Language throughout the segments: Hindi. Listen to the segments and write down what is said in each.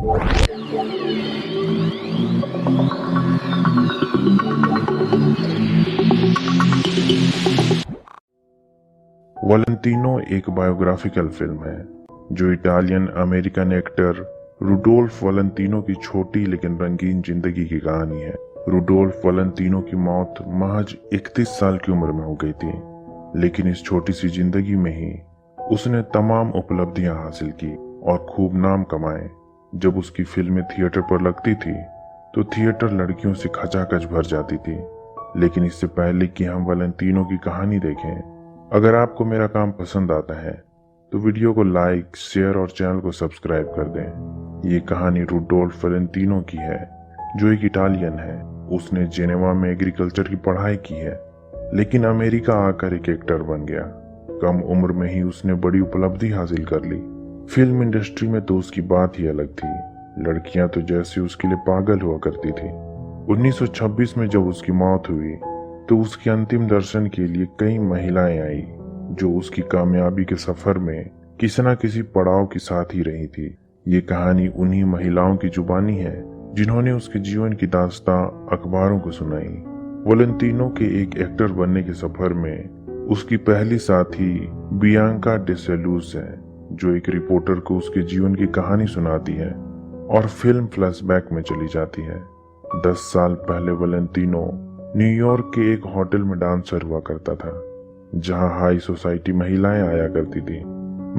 वैलेंटिनो एक बायोग्राफिकल फिल्म है जो Italian American actor Rudolph Valentino की छोटी लेकिन रंगीन जिंदगी की कहानी है। रुडोल्फ वैलेंटिनो की मौत महज 31 साल की उम्र में हो गई थी, लेकिन इस छोटी सी जिंदगी में ही उसने तमाम उपलब्धियां हासिल की और खूब नाम कमाए। जब उसकी फिल्में थिएटर पर लगती थी तो थिएटर लड़कियों से खचाखच भर जाती थी। लेकिन इससे पहले कि हम वैलेंटिनो की कहानी देखें, अगर आपको मेरा काम पसंद आता है तो वीडियो को लाइक, शेयर और चैनल को सब्सक्राइब कर दें। ये कहानी रुडोल्फ वैलेंटिनो की है, जो एक इटालियन है। उसने जेनेवा में एग्रीकल्चर की पढ़ाई की है, लेकिन अमेरिका आकर एक एक्टर बन गया। कम उम्र में ही उसने बड़ी उपलब्धि हासिल कर ली। फिल्म इंडस्ट्री में तो उसकी बात ही अलग थी। लड़कियां तो जैसे उसके लिए पागल हुआ करती थी। 1926 में जब उसकी मौत हुई तो उसके अंतिम दर्शन के लिए कई महिलाएं आई, जो उसकी कामयाबी के सफर में किसी न किसी पड़ाव की साथ ही रही थी। ये कहानी उन्हीं महिलाओं की जुबानी है जिन्होंने उसके जीवन की दास्तां अखबारों को सुनाई। वैलेंटिनो के एक एक्टर बनने के सफर में उसकी पहली साथी बियांका डेसेलूस है, जो एक रिपोर्टर को उसके जीवन की कहानी सुनाती है और फिल्म फ्लैशबैक में चली जाती है। 10 साल पहले वैलेंटिनो न्यूयॉर्क के एक होटल में डांसर हुआ करता था, जहां हाई सोसाइटी महिलाएं आया करती थी।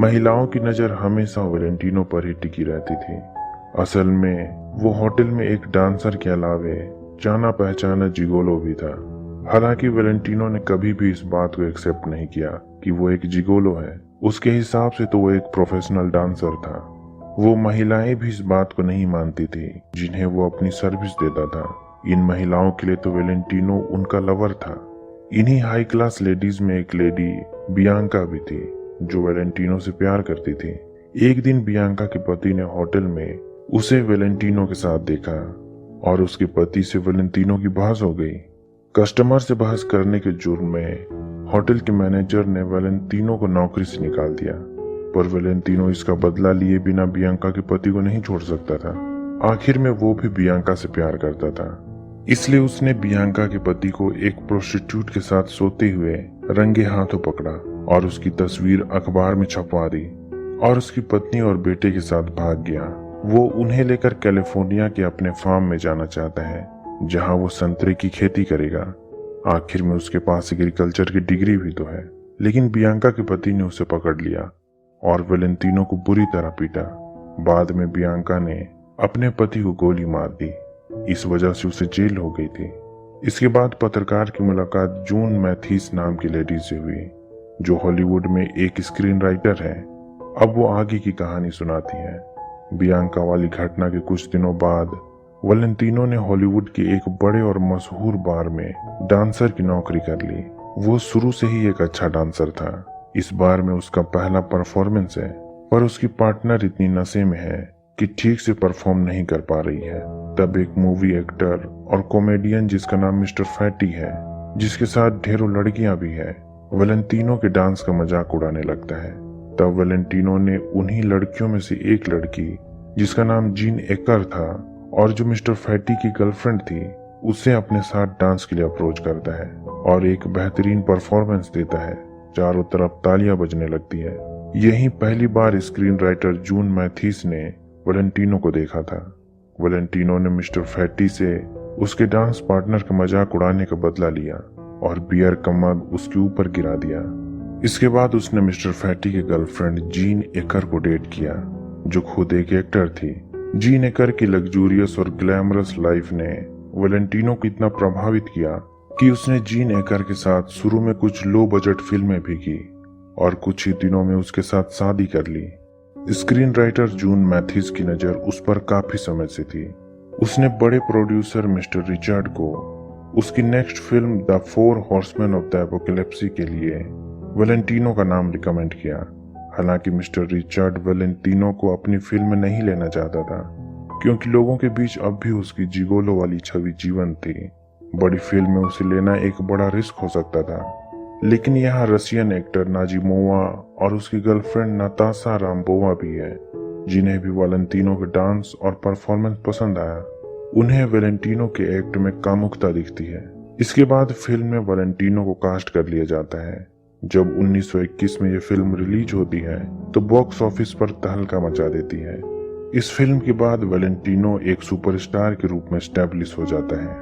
महिलाओं की नजर हमेशा वैलेंटिनो पर ही टिकी रहती थी। असल में वो होटल में एक डांसर के अलावे जाना पहचाना जिगोलो भी था। हालांकि वैलेंटिनो ने कभी भी इस बात को एक्सेप्ट नहीं किया कि वो एक जिगोलो है। उसके हिसाब से तो वो एक प्रोफेशनल डांसर था। वो महिलाएं भी इस बात को नहीं मानती थी जिन्हें वो अपनी सर्विस देता था। इन महिलाओं के लिए तो वैलेंटिनो उनका लवर था। इन्हीं हाई क्लास लेडीज में एक लेडी बियांका भी थी, जो वैलेंटिनो से प्यार करती थी। एक दिन बियांका के पति ने होटल में उसे वैलेंटिनो के साथ देखा और उसके पति से वैलेंटिनो की बहस हो गई। कस्टमर से बहस करने के जुर्म में होटल के मैनेजर ने वैलेंटिनो को नौकरी से निकाल दिया, पर वैलेंटिनो इसका बदला लिए बिना बियांका के पति को नहीं छोड़ सकता था। आखिर में वो भी बियांका से प्यार करता था, इसलिए उसने बियांका के पति को एक प्रोस्टिट्यूट के साथ सोते हुए रंगे हाथों पकड़ा और उसकी तस्वीर अखबार में छपवा दी और उसकी पत्नी और बेटे के साथ भाग गया। वो उन्हें लेकर कैलिफोर्निया के अपने फार्म में जाना चाहता है, जहां वो संतरे की खेती करेगा। आखिर में उसके पास एग्रीकल्चर की डिग्री भी तो है, लेकिन बियांका के पति ने उसे पकड़ लिया और वैलेंटिनो को बुरी तरह पीटा। बाद में बियांका ने अपने पति को गोली मार दी। इस वजह से उसे जेल हो गई थी। इसके बाद पत्रकार की मुलाकात जून मैथीस नाम की लेडी से हुई, जो हॉलीवुड में एक स्क्रीन राइटर है। अब वो आगे की कहानी सुनाती है। बियांका वाली घटना के कुछ दिनों बाद वैलेंटिनो ने हॉलीवुड के एक बड़े और मशहूर बार में डांसर की नौकरी कर ली। वो शुरू से ही एक अच्छा डांसर था। इस बार में उसका पहला परफॉर्मेंस है, पर उसकी पार्टनर इतनी नशे में है कि ठीक से परफॉर्म नहीं कर पा रही है। तब एक मूवी एक्टर और कॉमेडियन जिसका नाम मिस्टर फैटी है, जिसके साथ ढेरों लड़कियां भी है, वैलेंटिनो के डांस का मजाक उड़ाने लगता है। तब वैलेंटिनो ने उन्हीं लड़कियों में से एक लड़की, जिसका नाम जीन एकर था और जो मिस्टर फैटी की गर्लफ्रेंड थी, उसे अपने साथ डांस के लिए अप्रोच करता है और एक बेहतरीन परफॉर्मेंस देता है। चारों तरफ तालियां बजने लगती है। यही पहली बार स्क्रीन राइटर जून मैथीस ने वैलेंटिनो को देखा था। वैलेंटिनो ने मिस्टर फैटी से उसके डांस पार्टनर का मजाक उड़ाने का बदला लिया और बियर का मग उसके ऊपर गिरा दिया। इसके बाद उसने मिस्टर फैटी के गर्लफ्रेंड जीन एकर को डेट किया, जो खुद एक एक्टर थी। जीन एकर की लग्जूरियस और ग्लैमरस लाइफ ने वैलेंटिनो को इतना प्रभावित किया कि उसने जीन एकर के साथ शुरू में कुछ लो बजट फिल्में भी की और कुछ ही दिनों में उसके साथ शादी कर ली। स्क्रीन राइटर जून मैथीस की नजर उस पर काफी समय से थी। उसने बड़े प्रोड्यूसर मिस्टर रिचर्ड को उसकी next film the 4 horseman of the apocalypse के लिए वैलेंटिनो का नाम रिकमेंड किया। हालांकि मिस्टर रिचर्ड वैलेंटिनो को अपनी फिल्म में नहीं लेना चाहता था, क्योंकि लोगों के बीच अब भी उसकी जिगोलो वाली छवि जीवंत थी। बड़ी फिल्म में उसे लेना एक बड़ा रिस्क हो सकता था। लेकिन यहाँ रशियन एक्टर नाजिमोवा और उसकी गर्लफ्रेंड नताशा रामबोवा भी है, जिन्हें भी वैलेंटिनो के डांस और परफॉर्मेंस पसंद आया। उन्हें वैलेंटिनो के एक्ट में कामुकता दिखती है। इसके बाद फिल्म में वैलेंटिनो को कास्ट कर लिया जाता है। जब 1921 में ये फिल्म रिलीज होती है तो बॉक्स ऑफिस पर तहलका मचा देती है। इस फिल्म के बाद वैलेंटिनो एक सुपरस्टार के रूप में स्टैब्लिश हो जाता है।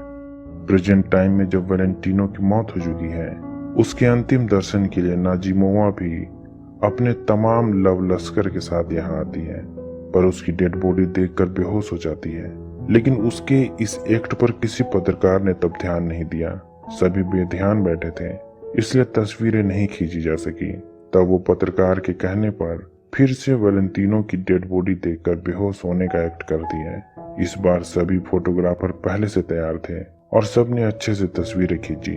प्रेजेंट टाइम में जब वैलेंटिनो की मौत हो चुकी है, उसके अंतिम दर्शन के लिए नाजिमोवा भी अपने तमाम लव लश्कर के साथ यहाँ आती है, पर उसकी डेड बॉडी देखकर बेहोश हो जाती है। लेकिन उसके इस एक्ट पर किसी पत्रकार ने तब ध्यान नहीं दिया। सभी बेध्यान बैठे थे, इसलिए तस्वीरें नहीं खींची जा सकी। तब वो पत्रकार के कहने पर फिर से वैलेंटिनो की डेड बॉडी देखकर बेहोश होने का एक्ट करती है। इस बार सभी फोटोग्राफर पहले से तैयार थे और सबने अच्छे से तस्वीरें खींची।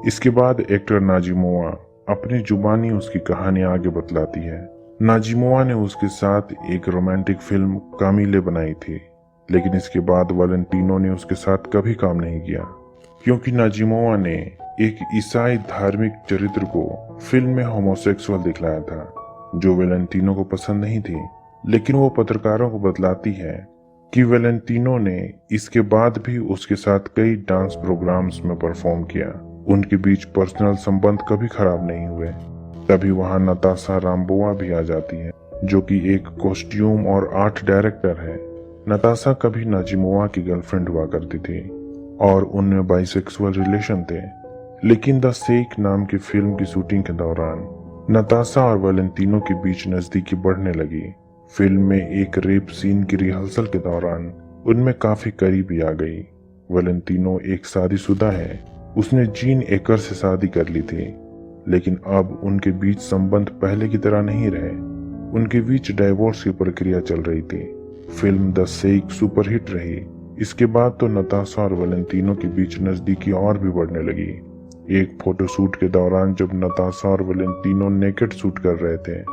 इसके बाद एक्टर नाजिमोवा अपनी जुबानी उसकी कहानी आगे बतलाती है। नाजिमोवा ने उसके साथ एक रोमांटिक फिल्म कामिले बनाई थी, लेकिन इसके बाद वैलेंटिनो ने उसके साथ कभी काम नहीं किया, क्योंकि नाजिमोवा ने एक ईसाई धार्मिक चरित्र को फिल्म में होमोसेक्सुअल दिखलाया था, जो वैलेंटिनो को पसंद नहीं थी। लेकिन वो पत्रकारों को बतलाती है कि वैलेंटिनो ने इसके बाद भी उसके साथ कई डांस प्रोग्राम्स में परफॉर्म किया। उनके बीच पर्सनल संबंध कभी खराब नहीं हुए। तभी वहां नताशा रामबोवा भी आ जाती है, जो कि एक कॉस्ट्यूम और आर्ट डायरेक्टर है। नताशा कभी नाजिमोवा की गर्लफ्रेंड हुआ करती थी और उनमें बाइसेक्सुअल रिलेशन थे। लेकिन द शेख नाम की फिल्म की शूटिंग के दौरान नताशा और वैलेंटिनो के बीच नजदीकी बढ़ने लगी। फिल्म में एक रेप सीन की रिहर्सल के दौरान उनमें काफी करीबी आ गई। वैलेंटिनो एक शादीशुदा है, उसने जीन एकर से शादी कर ली थी, लेकिन अब उनके बीच संबंध पहले की तरह नहीं रहे। उनके बीच डाइवोर्स की प्रक्रिया चल रही थी। फिल्म द शेख सुपरहिट रही। इसके बाद तो नताशा और वैलेंटिनो के बीच नजदीकी और भी बढ़ने लगी। एक फोटोशूट के दौरान जब नताशा और वैलेंटिनो नेकेड शूट कर रहे थे,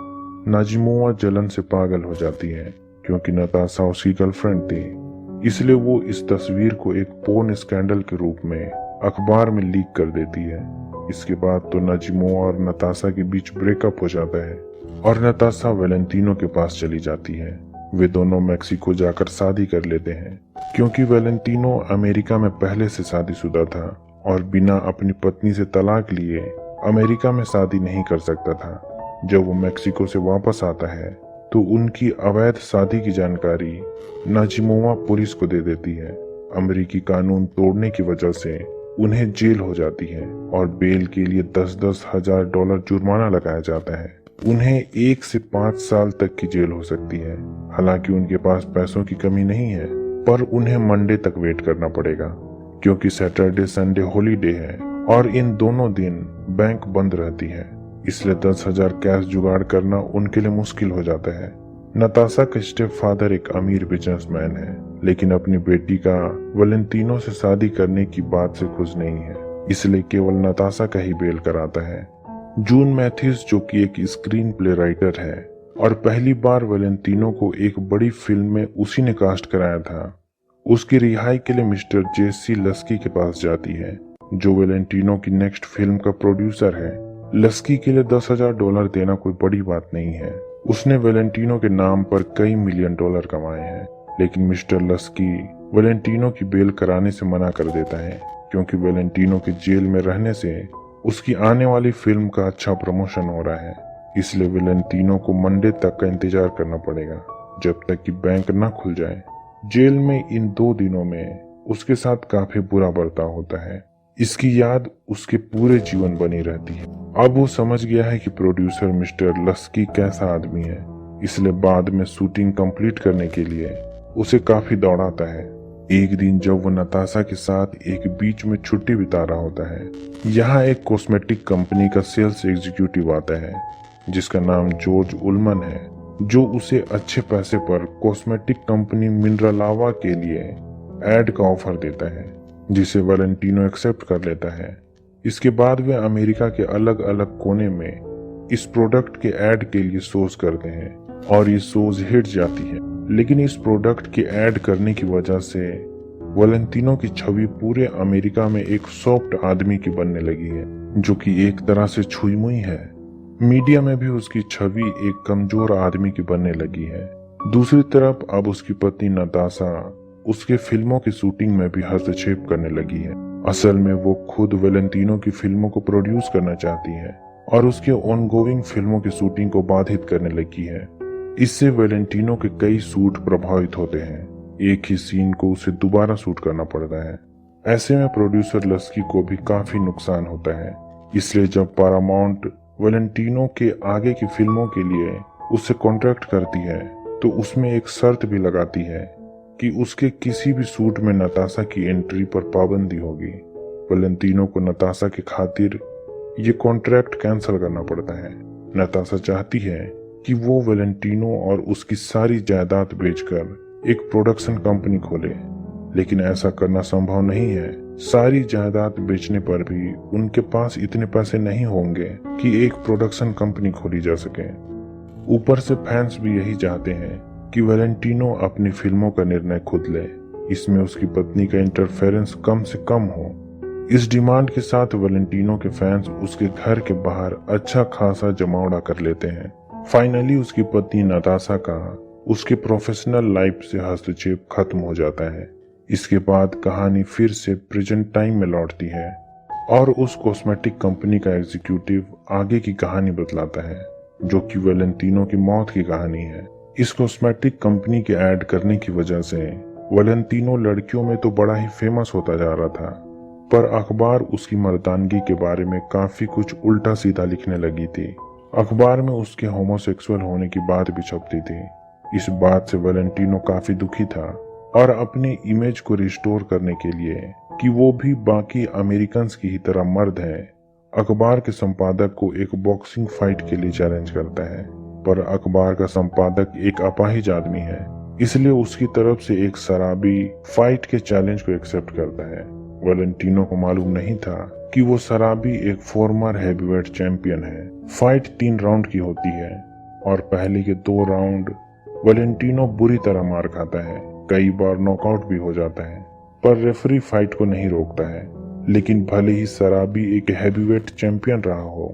नाजिमोवा जलन से पागल हो जाती है, क्योंकि नताशा उसकी गर्लफ्रेंड थी। इसलिए वो इस तस्वीर को एक पोर्न स्कैंडल के रूप में अखबार में लीक कर देती है। इसके बाद तो नाजिमोवा और नताशा के बीच ब्रेकअप हो जाता है और नताशा वैलेंटिनो के पास चली जाती है। वे दोनों मैक्सिको जाकर शादी कर लेते हैं, क्योंकि वैलेंटिनो अमेरिका में पहले से शादीशुदा था और बिना अपनी पत्नी से तलाक लिए अमेरिका में शादी नहीं कर सकता था। जब वो मैक्सिको से वापस आता है तो उनकी अवैध शादी की जानकारी नाजिमोवा पुलिस को दे देती है। अमेरिकी कानून तोड़ने की वजह से उन्हें जेल हो जाती है और बेल के लिए 10-10 हजार डॉलर जुर्माना लगाया जाता है। उन्हें 1 से 5 साल तक की जेल हो सकती है। हालांकि उनके पास पैसों की कमी नहीं है, पर उन्हें मंडे तक वेट करना पड़ेगा, क्योंकि सैटरडे संडे हॉलीडे है और इन दोनों दिन बैंक बंद रहती है। इसलिए 10,000 कैश जुगाड़ करना उनके लिए मुश्किल हो जाता है। नताशा का स्टेप फादर एक अमीर बिजनेसमैन है, लेकिन अपनी बेटी का वैलेंटिनो से शादी करने की बात से खुश नहीं है, इसलिए केवल नताशा का ही बेल कराता है। जून मैथ्यूज, जो कि एक स्क्रीन प्ले राइटर है और पहली बार वैलेंटिनो को एक बड़ी फिल्म में उसी ने कास्ट कराया था, उसकी रिहाई के लिए मिस्टर जेसी लस्की के पास जाती है, जो वैलेंटिनो की नेक्स्ट फिल्म का प्रोड्यूसर है। लस्की के लिए 10,000 डॉलर देना कोई बड़ी बात नहीं है। उसने वैलेंटिनो के नाम पर कई मिलियन डॉलर कमाए हैं, लेकिन मिस्टर लस्की वैलेंटिनो की बेल कराने से मना कर देता है, क्योंकि वैलेंटिनो के जेल में रहने से उसकी आने वाली फिल्म का अच्छा प्रमोशन हो रहा है। इसलिए वैलेंटिनो को मंडे तक का इंतजार करना पड़ेगा, जब तक कि बैंक न खुल जाए। जेल में इन 2 दिनों में उसके साथ काफी बुरा बर्ताव होता है। इसकी याद उसके पूरे जीवन बनी रहती है। अब वो समझ गया है कि प्रोड्यूसर मिस्टर लस्की कैसा आदमी है, इसलिए बाद में शूटिंग कंप्लीट करने के लिए उसे काफी दौड़ाता है। एक दिन जब वो नताशा के साथ एक बीच में छुट्टी बिता रहा होता है, यहाँ एक कॉस्मेटिक कंपनी का सेल्स एग्जीक्यूटिव आता है, जिसका नाम जॉर्ज उल्मन है, जो उसे अच्छे पैसे पर कॉस्मेटिक कंपनी मिनरलावा के लिए एड का ऑफर देता है, जिसे वैलेंटिनो एक्सेप्ट कर लेता है। इसके बाद वे अमेरिका के अलग अलग कोने में इस प्रोडक्ट के ऐड के लिए शोज करते हैं और ये शोज हिट जाती है। लेकिन इस प्रोडक्ट के ऐड करने की वजह से वैलेंटिनो की छवि पूरे अमेरिका में एक सॉफ्ट आदमी की बनने लगी है, जो कि एक तरह से छुई मुई है। मीडिया में भी उसकी छवि एक कमजोर आदमी की बनने लगी है। दूसरी तरफ अब उसकी पत्नी नताशा उसके फिल्मों की शूटिंग में भी हस्तक्षेप करने लगी है। असल में वो खुद वेलेंटिनो की फिल्मों को प्रोड्यूस करना चाहती है और उसके ऑनगोइंग फिल्मों की शूटिंग को बाधित करने लगी है। इससे वेलेंटिनो के कई शूट प्रभावित होते हैं। एक ही सीन को उसे दोबारा शूट करना पड़ता है। ऐसे में प्रोड्यूसर लस्की को भी काफी नुकसान होता है। इसलिए जब पैरामाउंट वेलेंटिनो के आगे की फिल्मों के लिए उससे कॉन्ट्रैक्ट करती है तो उसमें एक शर्त भी लगाती है कि उसके किसी भी शूट में नताशा की एंट्री पर पाबंदी होगी। वेलेंटिनो को नताशा की खातिर ये कॉन्ट्रैक्ट कैंसिल करना पड़ता है। नताशा चाहती है कि वो वेलेंटिनो और उसकी सारी जायदाद बेचकर एक प्रोडक्शन कंपनी खोले, लेकिन ऐसा करना संभव नहीं है। सारी जायदाद बेचने पर भी उनके पास इतने पैसे नहीं होंगे कि एक प्रोडक्शन कंपनी खोली जा सके। ऊपर से फैंस भी यही चाहते हैं कि वेलेंटिनो अपनी फिल्मों का निर्णय खुद ले, इसमें उसकी पत्नी का इंटरफेरेंस कम से कम हो। इस डिमांड के साथ वेलेंटिनो के फैंस उसके घर के बाहर अच्छा खासा जमावड़ा कर लेते हैं। फाइनली उसकी पत्नी नताशा का उसके प्रोफेशनल लाइफ से हस्तक्षेप खत्म हो जाता है। इसके बाद कहानी फिर से प्रेजेंट टाइम में लौटती है और उस कॉस्मेटिक कंपनी का एग्जीक्यूटिव आगे की कहानी बतलाता है, जो कि वेलेंटिनो की मौत की कहानी है। इस कॉस्मेटिक कंपनी के ऐड करने की वजह से वेलेंटिनो लड़कियों में तो बड़ा ही फेमस होता जा रहा था, पर अखबार उसकी मर्दानगी के बारे में काफी कुछ उल्टा सीधा लिखने लगी थी। अखबार में उसके होमोसेक्सुअल होने की बात भी छपती थी। इस बात से वेलेंटिनो काफी दुखी था और अपनी इमेज को रिस्टोर करने के लिए कि वो भी बाकी अमेरिकन्स की ही तरह मर्द है, अखबार के संपादक को एक बॉक्सिंग फाइट के लिए चैलेंज करता है। पर अखबार का संपादक एक अपाहिज आदमी है, इसलिए उसकी तरफ से एक शराबी फाइट के चैलेंज को एक्सेप्ट करता है। वेलेंटिनो को मालूम नहीं था कि वो शराबी एक फॉर्मर हैवीवेट चैंपियन है। फाइट 3 राउंड की होती है और पहले के 2 राउंड वेलेंटिनो बुरी तरह मार खाता है, कई बार नॉकआउट भी हो जाता है, पर रेफरी फाइट को नहीं रोकता है। लेकिन भले ही शराबी एक हैवीवेट चैंपियन रहा हो,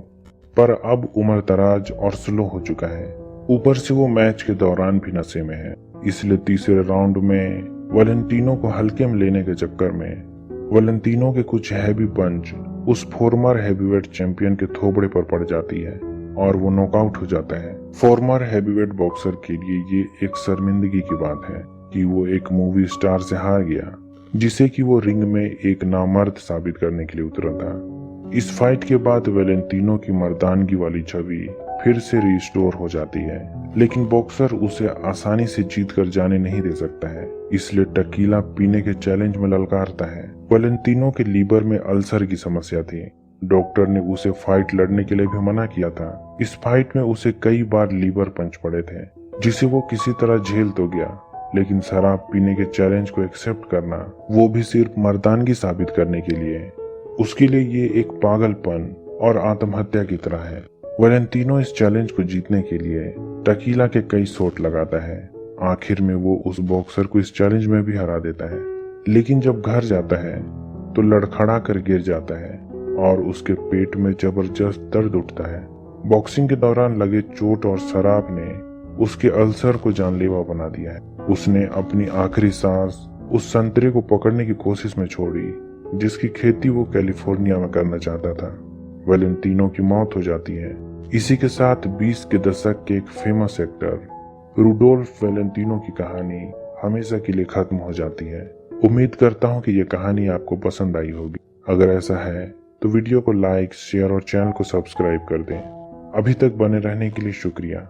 पर अब उम्र दराज और स्लो हो चुका है। ऊपर से वो मैच के दौरान भी नशे में है, इसलिए तीसरे राउंड में वेलेंटिनो को हल्के में लेने के चक्कर में वेलेंटिनो के कुछ हैवी पंच उस फॉर्मर हैवीवेट चैंपियन के थोबड़े पर पड़ जाती है और वो नॉकआउट हो जाता है। फॉर्मर हैवीवेट बॉक्सर के लिए ये एक शर्मिंदगी की बात है कि वो एक मूवी स्टार से हार गया, जिसे कि वो रिंग में एक नामर्द साबित करने के लिए उतरा था। इस फाइट के बाद वेलेंटिनो की मर्दानगी वाली छवि फिर से रिस्टोर हो जाती है, लेकिन बॉक्सर उसे आसानी से जीत कर जाने नहीं दे सकता है, इसलिए टकीला पीने के चैलेंज में ललकारता है। वेलेंटिनो के लीवर में अल्सर की समस्या थी। डॉक्टर ने उसे फाइट लड़ने के लिए भी मना किया था। इस फाइट में उसे कई बार लीवर पंच पड़े थे, जिसे वो किसी तरह झेल तो गया, लेकिन शराब पीने के चैलेंज को एक्सेप्ट करना, वो भी सिर्फ मर्दानगी साबित करने के लिए, उसके लिए ये एक पागलपन और आत्महत्या की तरह है। वेलेंटिनो इस चैलेंज को जीतने के लिए टकीला के कई शॉट लगाता है। आखिर में वो उस बॉक्सर को इस चैलेंज में भी हरा देता है, लेकिन जब घर जाता है तो लड़खड़ा कर गिर जाता है और उसके पेट में जबरदस्त दर्द उठता है। बॉक्सिंग के दौरान लगे चोट और शराब ने उसके अल्सर को जानलेवा बना दिया है। उसने अपनी आखिरी सांस उस संतरे को पकड़ने की कोशिश में छोड़ी, जिसकी खेती वो कैलिफोर्निया में करना चाहता था। वेलेंटिनो की मौत हो जाती है। इसी के साथ 20 के दशक के एक फेमस एक्टर रुडोल्फ वेलेंटिनो की कहानी हमेशा के लिए खत्म हो जाती है। उम्मीद करता हूँ कि ये कहानी आपको पसंद आई होगी। अगर ऐसा है तो वीडियो को लाइक, शेयर और चैनल को सब्सक्राइब कर दें। अभी तक बने रहने के लिए शुक्रिया।